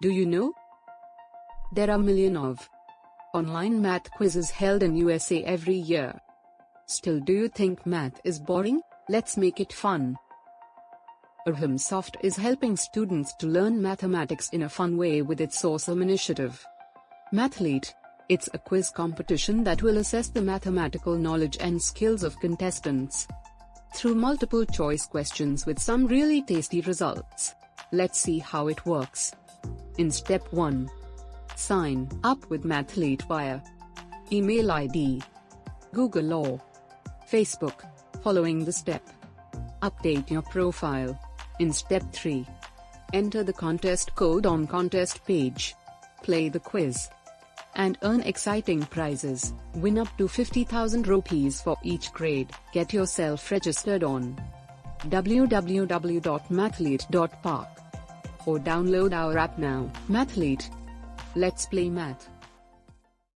Do you know? There are millions of online math quizzes held in USA every year. Still, do you think math is boring? Let's make it fun. ArhamSoft is helping students to learn mathematics in a fun way with its awesome initiative, Mathlete. It's a quiz competition that will assess the mathematical knowledge and skills of contestants through multiple choice questions with some really tasty results. Let's see how it works. In Step 1. Sign up with Mathlete via email ID, Google or Facebook. Following the step, update your profile. In Step 3. Enter the contest code on contest page. Play the quiz and earn exciting prizes. Win up to 50,000 rupees for each grade. Get yourself registered on www.mathlete.park or download our app now. Mathlete. Let's play math.